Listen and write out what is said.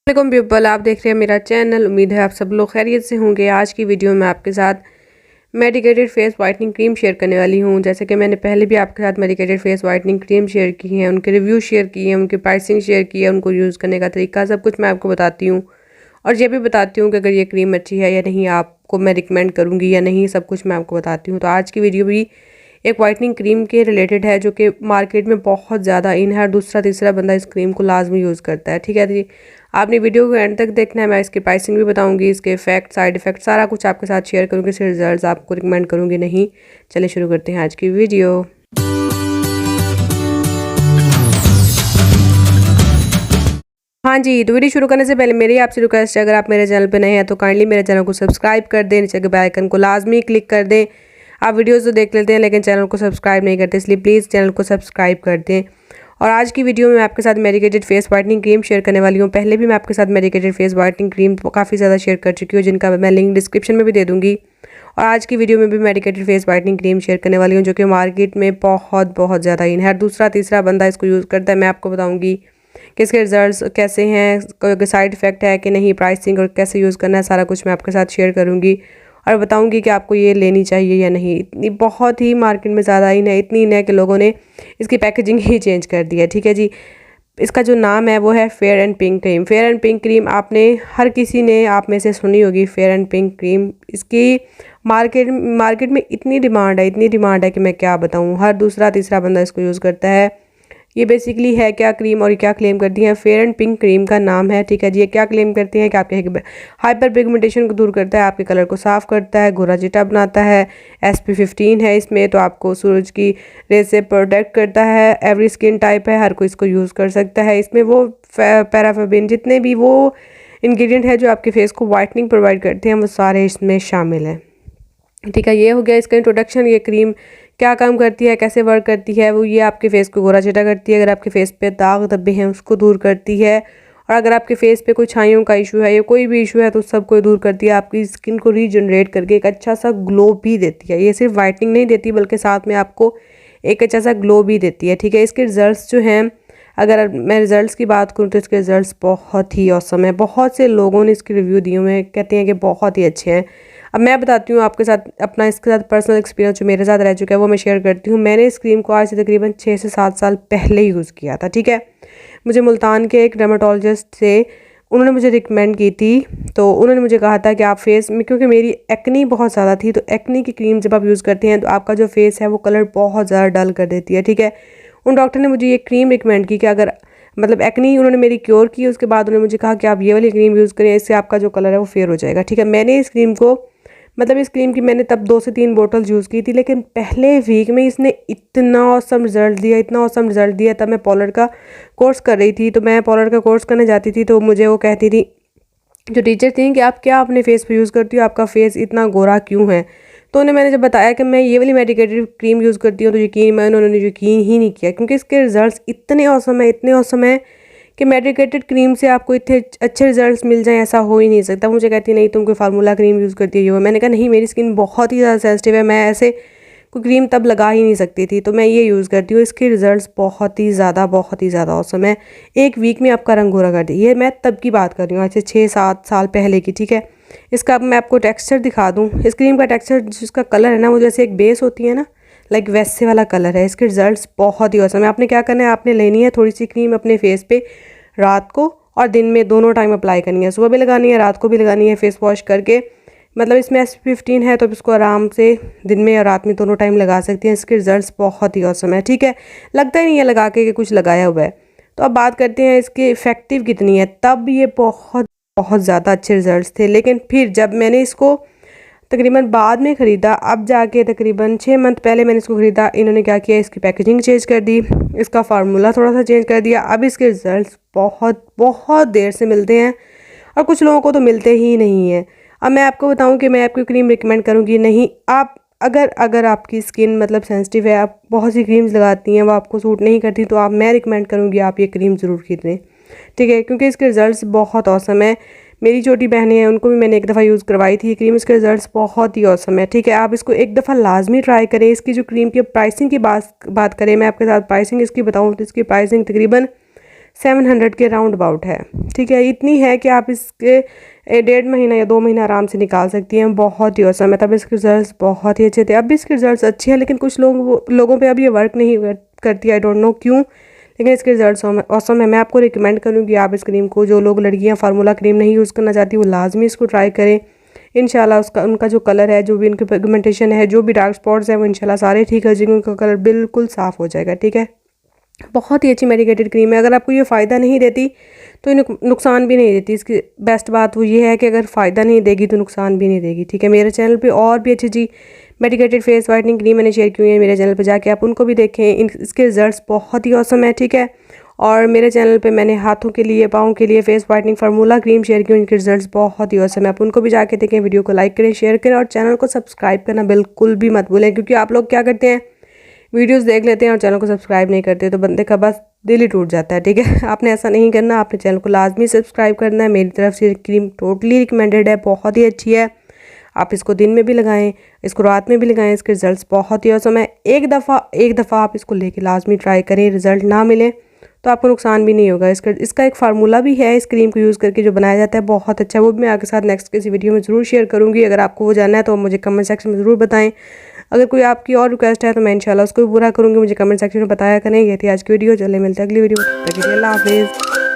वालेकुम पीपल, आप देख रहे हैं मेरा चैनल। उम्मीद है आप सब लोग खैरियत से होंगे। आज की वीडियो में आपके साथ medicated face whitening cream share करने वाली हूं। जैसे कि मैंने पहले भी आपके साथ medicated face whitening cream share की है, उनके रिव्यू शेयर किए हैं, उनकी प्राइसिंग शेयर की है, उनको यूज़ करने का तरीका सब कुछ मैं आपको बताती हूँ। और ये भी बताती हूँ कि अगर ये क्रीम अच्छी है या नहीं, आपको मैं रिकमेंड करूँगी या नहीं, सब कुछ मैं आपको बताती हूँ। तो आज की वीडियो भी एक वाइटनिंग क्रीम के रिलेटेड है जो कि मार्केट में बहुत ज़्यादा इन है। दूसरा तीसरा बंदा इस क्रीम को लाजमी यूज़ करता है। ठीक है जी, आपने वीडियो को एंड तक देखना है। मैं इसकी प्राइसिंग भी बताऊंगी, इसके इफेक्ट, साइड इफेक्ट, सारा कुछ आपके साथ शेयर करूंगी। इसके रिजल्ट्स आपको रिकमेंड करूंगी नहीं। चलिए शुरू करते हैं आज की वीडियो। हाँ जी, तो वीडियो शुरू करने से पहले मेरी आपसे रिक्वेस्ट है, अगर आप मेरे चैनल पर नए हैं तो काइंडली मेरे चैनल को सब्सक्राइब कर दें, नीचे के बेल आइकन को लाजमी क्लिक कर दें। आप वीडियोस तो देख लेते हैं लेकिन चैनल को सब्सक्राइब नहीं करते, इसलिए प्लीज़ चैनल को सब्सक्राइब कर दें। और आज की वीडियो में मैं आपके साथ medicated face whitening cream share करने वाली हूँ। पहले भी मैं आपके साथ मेडिकेटेड फेस वाइटनिंग क्रीम काफ़ी ज़्यादा शेयर कर चुकी हूँ, जिनका मैं लिंक डिस्क्रिप्शन में भी दे दूँगी। और आज की वीडियो में भी medicated face whitening cream share करने वाली हूँ जो कि मार्केट में बहुत ज़्यादा इन है। दूसरा तीसरा बंदा इसको यूज़ करता है। मैं आपको बताऊँगी कि इसके रिजल्ट्स कैसे हैं, कोई साइड इफेक्ट है कि नहीं, प्राइसिंग और कैसे यूज़ करना है, सारा कुछ मैं आपके साथ शेयर करूँगी। और बताऊंगी कि आपको ये लेनी चाहिए या नहीं। इतनी बहुत ही मार्केट में ज़्यादा इन है, इतनी इन है कि लोगों ने इसकी पैकेजिंग ही चेंज कर दी है। ठीक है जी, इसका जो नाम है वो है fair and pink cream. Fair and pink cream आपने हर किसी ने आप में से सुनी होगी। फेयर एंड पिंक क्रीम, इसकी मार्केट में इतनी डिमांड है कि मैं क्या बताऊँ। हर दूसरा तीसरा बंदा इसको यूज़ करता है। ये बेसिकली है क्या क्रीम और क्या क्लेम करती है, फेयर एंड पिंक क्रीम का नाम है। ठीक है जी, ये क्या क्लेम करती है कि आपके हाइपर पिगमेंटेशन को दूर करता है, आपके कलर को साफ करता है, गोरा चिट्टा बनाता है। SP15 है इसमें, तो आपको सूरज की रेज से प्रोटेक्ट करता है। एवरी स्किन टाइप है, हर कोई इसको यूज़ कर सकता है। इसमें वो पैराफेबिन, जितने भी वो इंग्रेडिएंट है जो आपके फेस को वाइटनिंग प्रोवाइड करते हैं, वो सारे इसमें शामिल हैं। ठीक है, ये हो गया इसका इंट्रोडक्शन। ये क्रीम क्या काम करती है, कैसे वर्क करती है, वो ये आपके फेस को गोरा चिटा करती है। अगर आपके फेस पे दाग धब्बे हैं उसको दूर करती है। और अगर आपके फेस पे कोई छाइयों का इशू है या कोई भी इशू है तो सबको दूर करती है। आपकी स्किन को रीजनरेट करके एक अच्छा सा ग्लो भी देती है। ये सिर्फ वाइटनिंग नहीं देती बल्कि साथ में आपको एक अच्छा सा ग्लो भी देती है। ठीक है, इसके रिजल्ट्स जो हैं, अगर मैं रिजल्ट्स की बात करूँ तो इसके रिजल्ट्स बहुत ही औसम है। बहुत से लोगों ने इसके रिव्यू दिए हुए हैं, कहते हैं कि बहुत ही अच्छे हैं। अब मैं बताती हूँ आपके साथ अपना इसके साथ पर्सनल एक्सपीरियंस जो मेरे साथ रह चुका है, वो मैं शेयर करती हूँ। मैंने इस क्रीम को आज से तकरीबन 6 से 7 साल पहले यूज़ किया था। ठीक है, मुझे मुल्तान के एक डर्माटोलॉजिस्ट से उन्होंने मुझे रिकमेंड की थी। तो उन्होंने मुझे कहा था कि आप फेस में, क्योंकि मेरी एक्नी बहुत ज़्यादा थी, तो एक्नी की क्रीम जब आप यूज़ करते हैं तो आपका जो फेस है वो कलर बहुत ज़्यादा डल कर देती है। ठीक है, उन डॉक्टर ने मुझे ये क्रीम रिकमेंड की कि अगर मतलब एक्नी उन्होंने मेरी क्योर की, उसके बाद उन्होंने मुझे कहा कि आप ये वाली क्रीम यूज़ करें, इससे आपका जो कलर है वो फेयर हो जाएगा। ठीक है, मैंने इस क्रीम को इस क्रीम की मैंने तब 2 से 3 बोतल यूज़ की थी, लेकिन पहले वीक में इसने इतना औसम रिज़ल्ट दिया। तब मैं पार्लर का कोर्स कर रही थी, तो मैं पार्लर का कोर्स करने जाती थी तो मुझे वो कहती थी, जो टीचर थी, कि आप क्या अपने फेस पे यूज़ करती हो, आपका फेस इतना गोरा क्यों है। तो उन्हें मैंने जब बताया कि मैं ये वाली मेडिकेटेड क्रीम यूज़ करती हूँ तो उन्होंने यकीन ही नहीं किया, क्योंकि इसके रिज़ल्ट इतने औसम है कि मेडिकेटेड क्रीम से आपको इतने अच्छे रिजल्ट्स मिल जाएं, ऐसा हो ही नहीं सकता। मुझे कहती नहीं तुम कोई फार्मूला क्रीम यूज़ करती है। मैंने कहा नहीं, मेरी स्किन बहुत ही ज़्यादा सेंसिटिव है, मैं ऐसे कोई क्रीम तब लगा ही नहीं सकती थी, तो मैं ये यूज़ करती हूँ। इसके रिजल्ट्स बहुत ही ज़्यादा औसम है। एक वीक में आपका रंग गोरा कर दी। ये मैं तब की बात कर रही हूँ, आज से 6-7 साल पहले की। ठीक है, इसका अब मैं आपको टेक्स्चर दिखा दूँ। इस क्रीम का टेक्स्चर, जिसका कलर है ना, वो जैसे एक बेस होती है ना, लाइक वैसे वाला कलर है। इसके रिजल्ट्स बहुत ही औसम है। आपने क्या करना है, आपने लेनी है थोड़ी सी क्रीम अपने फेस पे रात को और दिन में, दोनों टाइम अप्लाई करनी है। सुबह भी लगानी है, रात को भी लगानी है, फेस वॉश करके। इसमें SP15 है तो इसको आराम से दिन में और रात में दोनों टाइम लगा सकती हैं। इसके रिजल्ट्स बहुत ही औसम है। ठीक है, लगता ही नहीं है लगा के कि कुछ लगाया हुआ है। तो अब बात करते हैं इसके इफ़ेक्टिव कितनी है। तब ये बहुत ज़्यादा अच्छे रिजल्ट्स थे, लेकिन फिर जब मैंने इसको तकरीबन बाद में ख़रीदा, अब जाके तकरीबन 6 मंथ पहले मैंने इसको ख़रीदा, इन्होंने क्या किया, इसकी पैकेजिंग चेंज कर दी, इसका फार्मूला थोड़ा सा चेंज कर दिया। अब इसके रिज़ल्ट्स बहुत देर से मिलते हैं और कुछ लोगों को तो मिलते ही नहीं हैं। अब मैं आपको बताऊं कि मैं आपको क्रीम रिकमेंड करूंगी नहीं। आप अगर आपकी स्किन सेंसिटिव है, आप बहुत सी क्रीम्स लगाती हैं, वो आपको सूट नहीं करती, तो मैं रिकमेंड करूँगी आप ये क्रीम ज़रूर खरीदें। ठीक है, क्योंकि इसके रिज़ल्ट्स बहुत औसम है। मेरी छोटी बहनें हैं, उनको भी मैंने एक दफ़ा यूज़ करवाई थी ये क्रीम। इसके रिजल्ट्स बहुत ही औसम है। ठीक है, आप इसको एक दफ़ा लाजमी ट्राई करें। इसकी जो क्रीम की प्राइसिंग की बात करें, मैं आपके साथ प्राइसिंग इसकी बताऊं तो इसकी प्राइसिंग तकरीबन 700 के राउंड अबाउट है, ठीक है। इतनी है कि आप इसके 1.5 महीना या 2 महीना आराम से निकाल सकती हैं। बहुत ही औसम है। तब इसके रिजल्ट्स बहुत ही अच्छे थे। अब भी इसके रिजल्ट्स अच्छे हैं, लेकिन कुछ लोगों पे अब ये वर्क नहीं करती, आई डोंट नो क्यों, लेकिन इसके रिजल्ट्स औसम है। मैं आपको रिकमेंड करूँगी आप इस क्रीम को, जो लोग लड़कियाँ फार्मूला क्रीम नहीं यूज़ करना चाहती वो लाजमी इसको ट्राई करें। इंशाल्लाह उनका जो कलर है, जो भी उनकी पिगमेंटेशन है, जो भी डार्क स्पॉट्स हैं, वो इंशाल्लाह सारे ठीक हो जाएंगे, उनका कलर बिल्कुल साफ़ हो जाएगा, ठीक है। बहुत ही अच्छी मेडिकेटेड क्रीम है। अगर आपको ये फ़ायदा नहीं देती तो नुकसान भी नहीं देती। इसकी बेस्ट बात वो ये है कि अगर फ़ायदा नहीं देगी तो नुकसान भी नहीं देगी, ठीक है। मेरे चैनल पे और भी अच्छी मेडिकेटेड फेस वाइटनिंग क्रीम मैंने शेयर की हुई है, मेरे चैनल पे जाके आप उनको भी देखें। इसके रिजल्ट्स बहुत ही औसम है, ठीक है। और मेरे चैनल पे मैंने हाथों के लिए, पाँव के लिए face whitening formula cream share की, उनके रिजल्ट्स बहुत ही औसम है। आप उनको भी जाके देखें। वीडियो को लाइक करें, शेयर करें और चैनल को सब्सक्राइब करना बिल्कुल भी मत भूलें, क्योंकि आप लोग क्या करते हैं, वीडियोस देख लेते हैं और चैनल को सब्सक्राइब नहीं करते, तो बंदे का बस दिल ही टूट जाता है, ठीक है। आपने ऐसा नहीं करना, आपने चैनल को लाजमी सब्सक्राइब करना है। मेरी तरफ से क्रीम टोटली रिकमेंडेड है, बहुत ही अच्छी है। आप इसको दिन में भी लगाएं, इसको रात में भी लगाएं, इसके रिजल्ट्स बहुत ही औसम है। एक दफ़ा आप इसको लेके लाजमी ट्राई करें, रिजल्ट ना मिले तो आपको नुकसान भी नहीं होगा। इसका एक फार्मूला भी है इस क्रीम को यूज़ करके जो बनाया जाता है, बहुत अच्छा। वो भी मैं आपके साथ नेक्स्ट किसी वीडियो में ज़रूर शेयर करूँगी। अगर आपको वो जानना है तो मुझे कमेंट सेक्शन में ज़रूर बताएं। अगर कोई आपकी और रिक्वेस्ट है तो मैं इंशाल्लाह उसको भी पूरा करूँगी। मुझे कमेंट सेक्शन में बताया करें। ये थी आज की वीडियो। चले मिलते हैं अगली वीडियो में, तब तक के लिए अल्लाह हाफिज़।